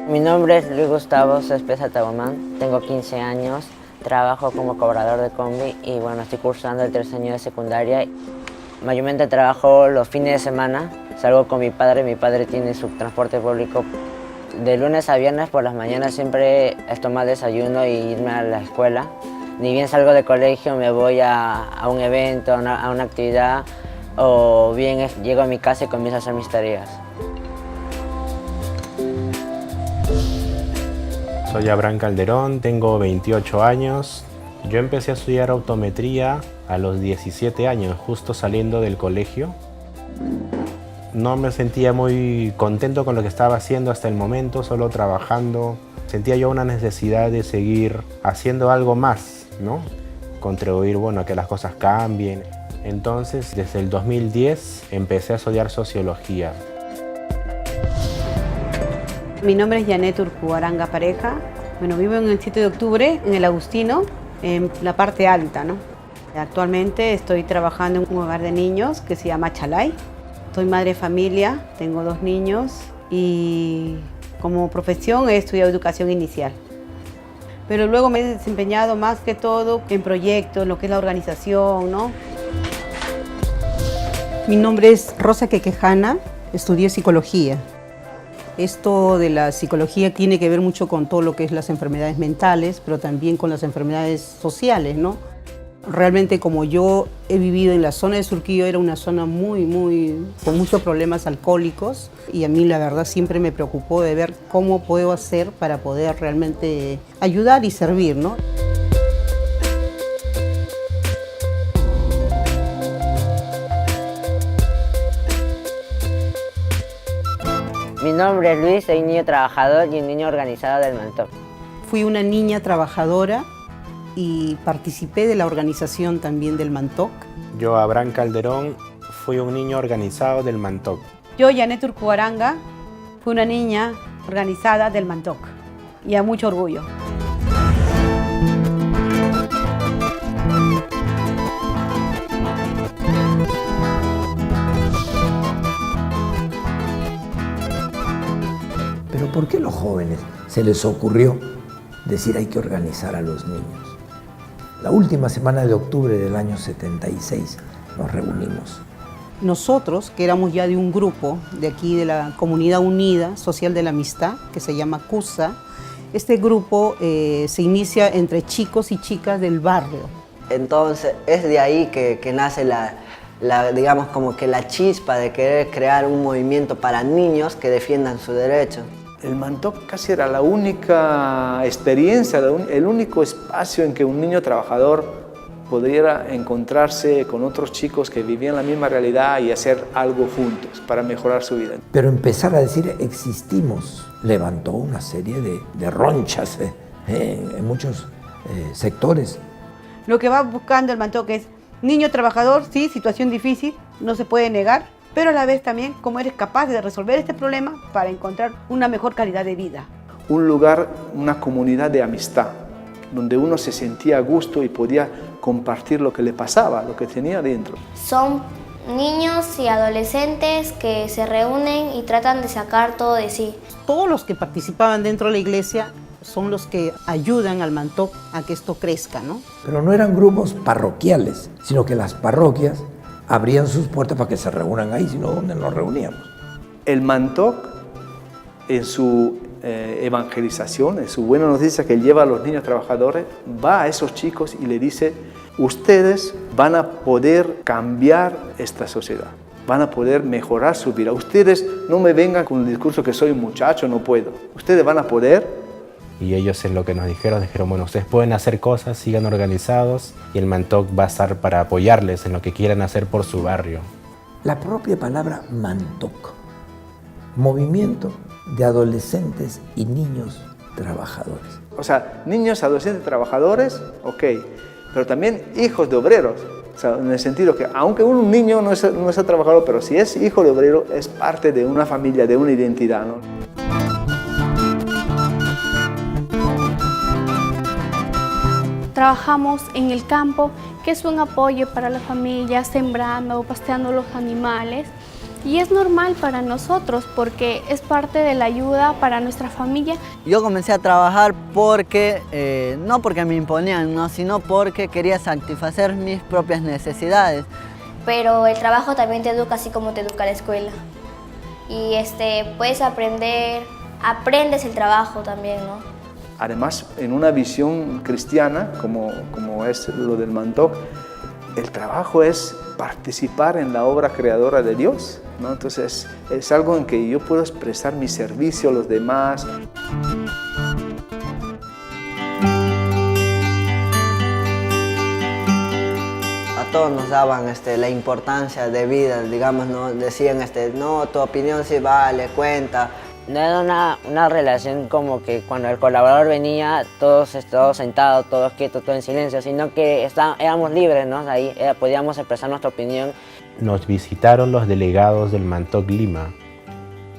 Mi nombre es Luis Gustavo Céspedes Atagomán, tengo 15 años, trabajo como cobrador de combi y bueno, estoy cursando el tercer año de secundaria. Mayormente trabajo los fines de semana, salgo con mi padre tiene su transporte público. De lunes a viernes por las mañanas siempre es tomar desayuno y irme a la escuela. Ni bien salgo de colegio me voy a un evento, a una actividad, o bien llego a mi casa y comienzo a hacer mis tareas. Soy Abraham Calderón, tengo 28 años. Yo empecé a estudiar optometría a los 17 años, justo saliendo del colegio. No me sentía muy contento con lo que estaba haciendo hasta el momento, solo trabajando. Sentía yo una necesidad de seguir haciendo algo más, ¿no? Contribuir, bueno, a que las cosas cambien. Entonces, desde el 2010 empecé a estudiar sociología. Mi nombre es Janet Urcuaranga Pareja. Bueno, vivo en el 7 de octubre, en el Agustino, en la parte alta, ¿no? Actualmente estoy trabajando en un hogar de niños que se llama Chalay. Soy madre de familia, tengo 2 niños y como profesión he estudiado educación inicial. Pero luego me he desempeñado más que todo en proyectos, lo que es la organización, ¿no? Mi nombre es Rosa Quequejana, estudié psicología. Esto de la psicología tiene que ver mucho con todo lo que es las enfermedades mentales, pero también con las enfermedades sociales, ¿no? Realmente, como yo he vivido en la zona de Surquillo, era una zona con muchos problemas alcohólicos, y a mí la verdad siempre me preocupó de ver cómo puedo hacer para poder realmente ayudar y servir, ¿no? Mi nombre es Luis, soy un niño trabajador y un niño organizado del Mantoc. Fui una niña trabajadora y participé de la organización también del Mantoc. Yo, Abraham Calderón, fui un niño organizado del Mantoc. Yo, Janet Urcuaranga, fui una niña organizada del Mantoc y a mucho orgullo. Pero ¿por qué a los jóvenes se les ocurrió decir hay que organizar a los niños? La última semana de octubre del año 76 nos reunimos. Nosotros, que éramos ya de un grupo de aquí de la Comunidad Unida Social de la Amistad, que se llama CUSA, este grupo se inicia entre chicos y chicas del barrio. Entonces es de ahí que nace digamos como que la chispa de querer crear un movimiento para niños que defiendan sus derechos. El Mantoc casi era la única experiencia, el único espacio en que un niño trabajador pudiera encontrarse con otros chicos que vivían la misma realidad y hacer algo juntos para mejorar su vida. Pero empezar a decir existimos levantó una serie de ronchas en muchos sectores. Lo que va buscando el Mantoc es niño trabajador, sí, situación difícil, no se puede negar, pero a la vez también cómo eres capaz de resolver este problema para encontrar una mejor calidad de vida. Un lugar, una comunidad de amistad, donde uno se sentía a gusto y podía compartir lo que le pasaba, lo que tenía dentro. Son niños y adolescentes que se reúnen y tratan de sacar todo de sí. Todos los que participaban dentro de la iglesia son los que ayudan al Mantoc a que esto crezca, ¿no? Pero no eran grupos parroquiales, sino que las parroquias abrían sus puertas para que se reúnan ahí, sino donde nos reuníamos. El Mantoc, en su evangelización, en su buena noticia que lleva a los niños trabajadores, va a esos chicos y le dice: ustedes van a poder cambiar esta sociedad, van a poder mejorar su vida. Ustedes no me vengan con el discurso que soy un muchacho, no puedo. Ustedes van a poder. Y ellos en lo que nos dijeron, bueno, ustedes pueden hacer cosas, sigan organizados y el Mantoc va a estar para apoyarles en lo que quieran hacer por su barrio. La propia palabra Mantoc, movimiento de adolescentes y niños trabajadores. O sea, niños, adolescentes, trabajadores, ok, pero también hijos de obreros. O sea, en el sentido que aunque un niño no es trabajador, pero si es hijo de obrero, es parte de una familia, de una identidad, ¿no? Trabajamos en el campo, que es un apoyo para la familia, sembrando, pasteando los animales. Y es normal para nosotros porque es parte de la ayuda para nuestra familia. Yo comencé a trabajar porque, no porque me imponían, ¿no? Sino porque quería satisfacer mis propias necesidades. Pero el trabajo también te educa así como te educa la escuela. Y puedes aprender, aprendes el trabajo también, ¿no? Además, en una visión cristiana, como es lo del Mantoc, el trabajo es participar en la obra creadora de Dios, ¿no? Entonces es algo en que yo puedo expresar mi servicio a los demás. A todos nos daban la importancia de vida, digamos, ¿no? Decían, no, tu opinión sí vale, cuenta. No era una relación como que cuando el colaborador venía, todos sentados, todos quietos, todos en silencio, sino que éramos libres, ¿no? Ahí podíamos expresar nuestra opinión. Nos visitaron los delegados del Mantoc Lima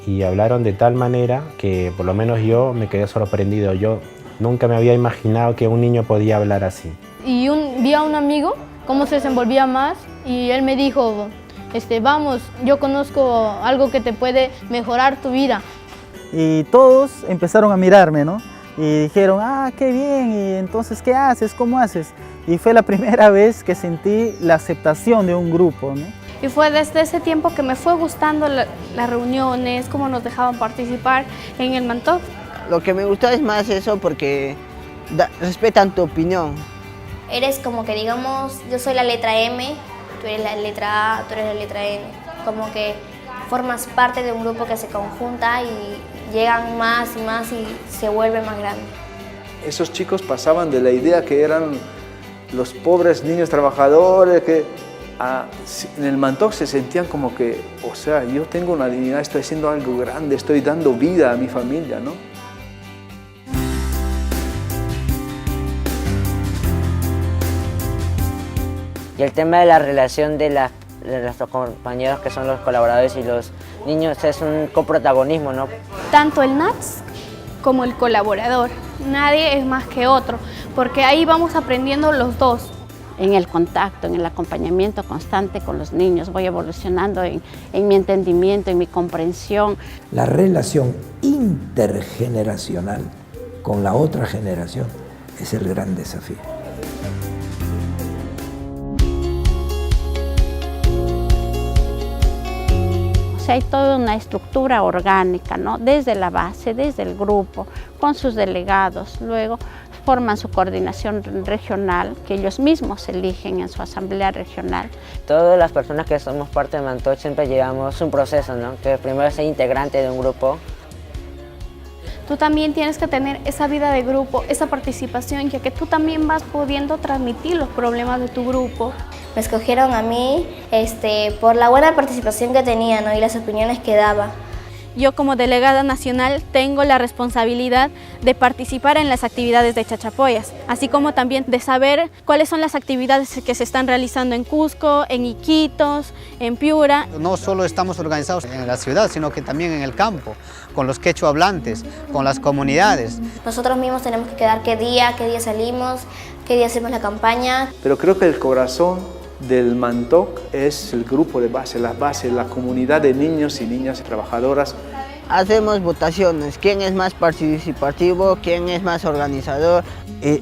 y hablaron de tal manera que por lo menos yo me quedé sorprendido. Yo nunca me había imaginado que un niño podía hablar así. Y vi a un amigo cómo se desenvolvía más y él me dijo, vamos, yo conozco algo que te puede mejorar tu vida. Y todos empezaron a mirarme, ¿no? Y dijeron, ah, qué bien, y entonces, ¿qué haces? ¿Cómo haces? Y fue la primera vez que sentí la aceptación de un grupo, ¿no? Y fue desde ese tiempo que me fue gustando las reuniones, cómo nos dejaban participar en el Mantoc. Lo que me gustó es más eso porque respetan tu opinión. Eres como que, digamos, yo soy la letra M, tú eres la letra A, tú eres la letra N. Como que formas parte de un grupo que se conjunta y llegan más y más y se vuelve más grande. Esos chicos pasaban de la idea que eran los pobres niños trabajadores, que en el Mantoc se sentían como que, o sea, yo tengo una dignidad, estoy haciendo algo grande, estoy dando vida a mi familia, ¿no? Y el tema de la relación de nuestros compañeros que son los colaboradores y los niños es un coprotagonismo, ¿no? Tanto el NATS como el colaborador, nadie es más que otro, porque ahí vamos aprendiendo los dos. En el contacto, en el acompañamiento constante con los niños, voy evolucionando en mi entendimiento, en mi comprensión. La relación intergeneracional con la otra generación es el gran desafío. Hay toda una estructura orgánica, ¿no? Desde la base, desde el grupo, con sus delegados, luego forman su coordinación regional, que ellos mismos eligen en su asamblea regional. Todas las personas que somos parte de Mantoc siempre llevamos un proceso, ¿no? Que primero es ser integrante de un grupo. Tú también tienes que tener esa vida de grupo, esa participación, ya que tú también vas pudiendo transmitir los problemas de tu grupo. Me escogieron a mí por la buena participación que tenía, ¿no? Y las opiniones que daba. Yo como delegada nacional tengo la responsabilidad de participar en las actividades de Chachapoyas, así como también de saber cuáles son las actividades que se están realizando en Cusco, en Iquitos, en Piura. No solo estamos organizados en la ciudad, sino que también en el campo, con los quechua hablantes, con las comunidades. Nosotros mismos tenemos que quedar qué día salimos, qué día hacemos la campaña. Pero creo que el corazón del Mantoc es el grupo de base, la comunidad de niños y niñas trabajadoras. Hacemos votaciones, quién es más participativo, quién es más organizador.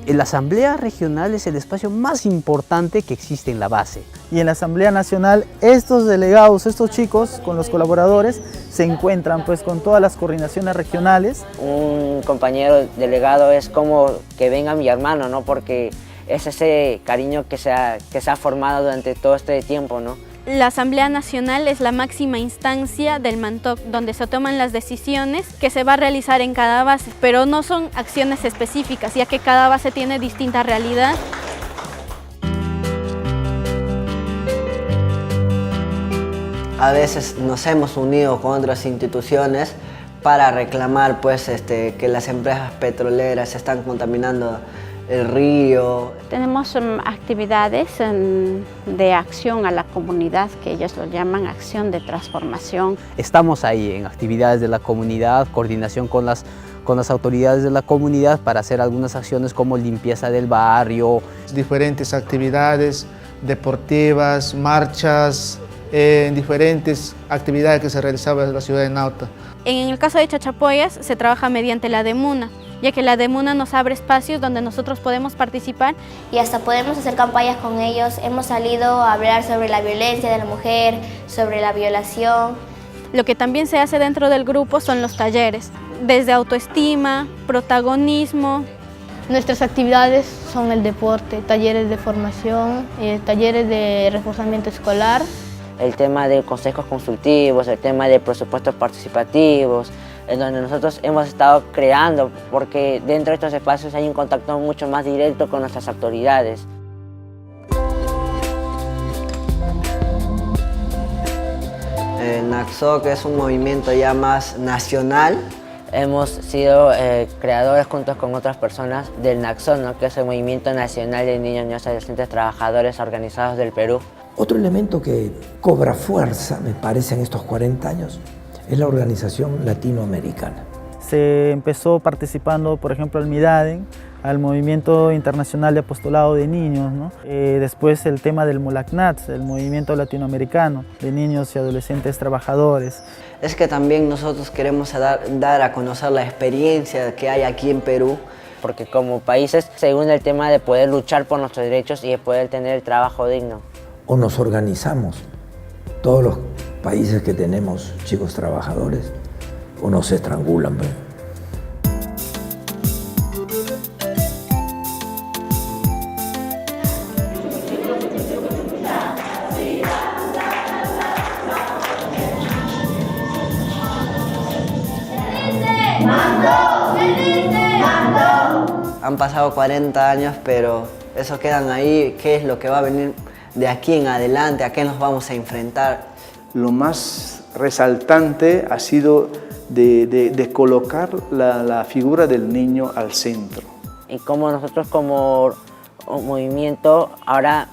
La Asamblea Regional es el espacio más importante que existe en la base. Y en la Asamblea Nacional, estos delegados, estos chicos, con los colaboradores, se encuentran pues con todas las coordinaciones regionales. Un compañero delegado es como que venga mi hermano, ¿no? Porque es ese cariño que se ha formado durante todo este tiempo, ¿no? La Asamblea Nacional es la máxima instancia del Mantoc, donde se toman las decisiones que se va a realizar en cada base, pero no son acciones específicas, ya que cada base tiene distinta realidad. A veces nos hemos unido con otras instituciones para reclamar pues, que las empresas petroleras están contaminando el río. Tenemos actividades de acción a la comunidad, que ellos lo llaman acción de transformación. Estamos ahí en actividades de la comunidad, coordinación con las autoridades de la comunidad para hacer algunas acciones como limpieza del barrio. Diferentes actividades deportivas, marchas, en diferentes actividades que se realizaban en la ciudad de Nauta. En el caso de Chachapoyas se trabaja mediante la DEMUNA, ya que la DEMUNA nos abre espacios donde nosotros podemos participar. Y hasta podemos hacer campañas con ellos. Hemos salido a hablar sobre la violencia de la mujer, sobre la violación. Lo que también se hace dentro del grupo son los talleres, desde autoestima, protagonismo. Nuestras actividades son el deporte, talleres de formación, talleres de reforzamiento escolar. El tema de consejos consultivos, el tema de presupuestos participativos, en donde nosotros hemos estado creando, porque dentro de estos espacios hay un contacto mucho más directo con nuestras autoridades. El NACSOC es un movimiento ya más nacional. Hemos sido creadores juntos con otras personas del NACSOC, ¿no? Que es el Movimiento Nacional de Niños, Niñas y Adolescentes Trabajadores Organizados del Perú. Otro elemento que cobra fuerza, me parece, en estos 40 años, es la organización latinoamericana. Se empezó participando, por ejemplo, al MIDADEN, al Movimiento Internacional de Apostolado de Niños, ¿no? Después el tema del MOLACNAT, el Movimiento Latinoamericano de Niños y Adolescentes Trabajadores. Es que también nosotros queremos dar a conocer la experiencia que hay aquí en Perú. Porque como países se une el tema de poder luchar por nuestros derechos y de poder tener el trabajo digno. O nos organizamos, todos los países que tenemos chicos trabajadores, o nos estrangulan. Han pasado 40 años, pero eso quedan ahí. ¿Qué es lo que va a venir de aquí en adelante? ¿A qué nos vamos a enfrentar? Lo más resaltante ha sido de colocar la figura del niño al centro. Y como nosotros como movimiento ahora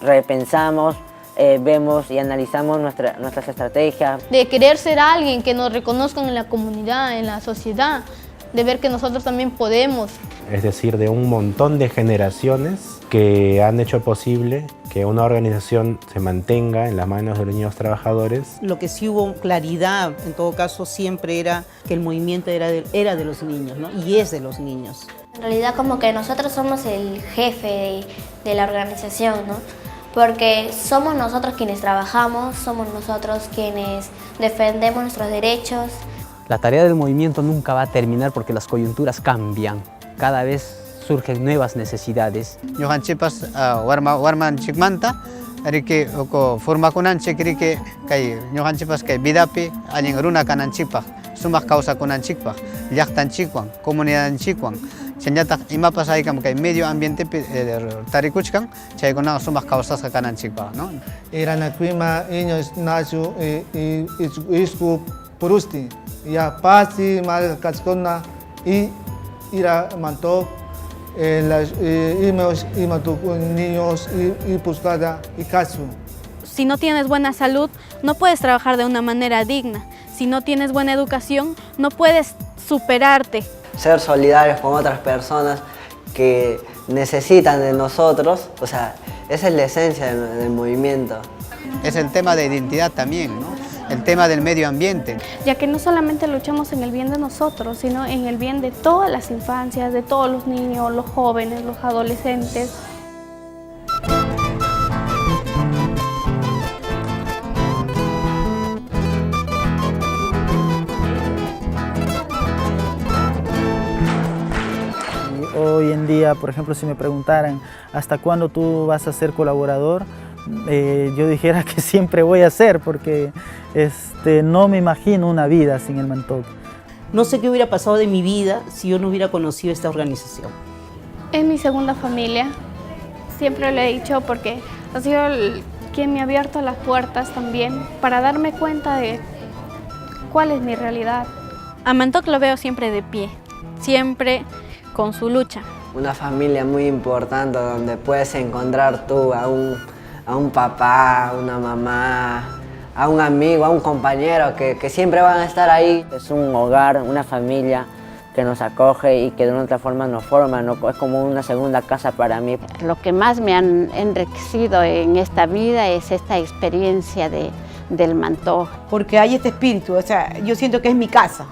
repensamos, vemos y analizamos nuestras estrategias. De querer ser alguien que nos reconozcan en la comunidad, en la sociedad, de ver que nosotros también podemos. Es decir, de un montón de generaciones que han hecho posible que una organización se mantenga en las manos de los niños trabajadores. Lo que sí hubo claridad, en todo caso, siempre era que el movimiento era de los niños, ¿no? Y es de los niños. En realidad como que nosotros somos el jefe de la organización, ¿no? Porque somos nosotros quienes trabajamos, somos nosotros quienes defendemos nuestros derechos. La tarea del movimiento nunca va a terminar porque las coyunturas cambian. Cada vez surgen nuevas necesidades. Johan Chipas warman chikmanta, que forma kunan chikrike kay Johan Chipas kay bidapi alin runa kanan chipa, sumas causa kunan chipa, llaktan chikwan, comunidad chikwan. Senyata imapas hay como que medio ambiente tarikuchkan, chay kuna sumas causas kanan chipa, ¿no? Irana kuima niños nachu isku purusti, ya pasi mal kachkona y ira manto niños y buscada y caso. Si no tienes buena salud, no puedes trabajar de una manera digna. Si no tienes buena educación, no puedes superarte. Ser solidarios con otras personas que necesitan de nosotros, o sea, esa es la esencia del movimiento. Es el tema de identidad también, ¿no? El tema del medio ambiente. Ya que no solamente luchamos en el bien de nosotros, sino en el bien de todas las infancias, de todos los niños, los jóvenes, los adolescentes. Hoy en día, por ejemplo, si me preguntaran ¿hasta cuándo tú vas a ser colaborador? Yo dijera que siempre voy a ser, porque no me imagino una vida sin el MANTOC. No sé qué hubiera pasado de mi vida si yo no hubiera conocido esta organización. Es mi segunda familia, siempre lo he dicho porque ha sido quien me ha abierto las puertas también para darme cuenta de cuál es mi realidad. A MANTOC lo veo siempre de pie, siempre con su lucha. Una familia muy importante donde puedes encontrar tú a un papá, a una mamá, a un amigo, a un compañero que siempre van a estar ahí. Es un hogar, una familia que nos acoge y que de una otra forma nos forma, ¿no? Es como una segunda casa para mí. Lo que más me han enriquecido en esta vida es esta experiencia del Mantoc. Porque hay este espíritu, o sea, yo siento que es mi casa.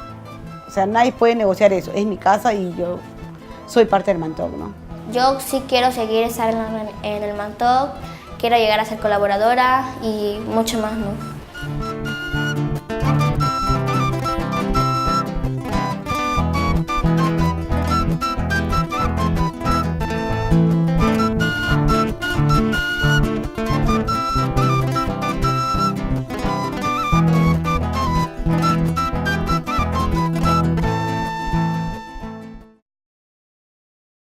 O sea, nadie puede negociar eso, es mi casa y yo soy parte del Mantoc, ¿no? Yo sí quiero seguir estar en el Mantoc, quiero llegar a ser colaboradora y mucho más, ¿no?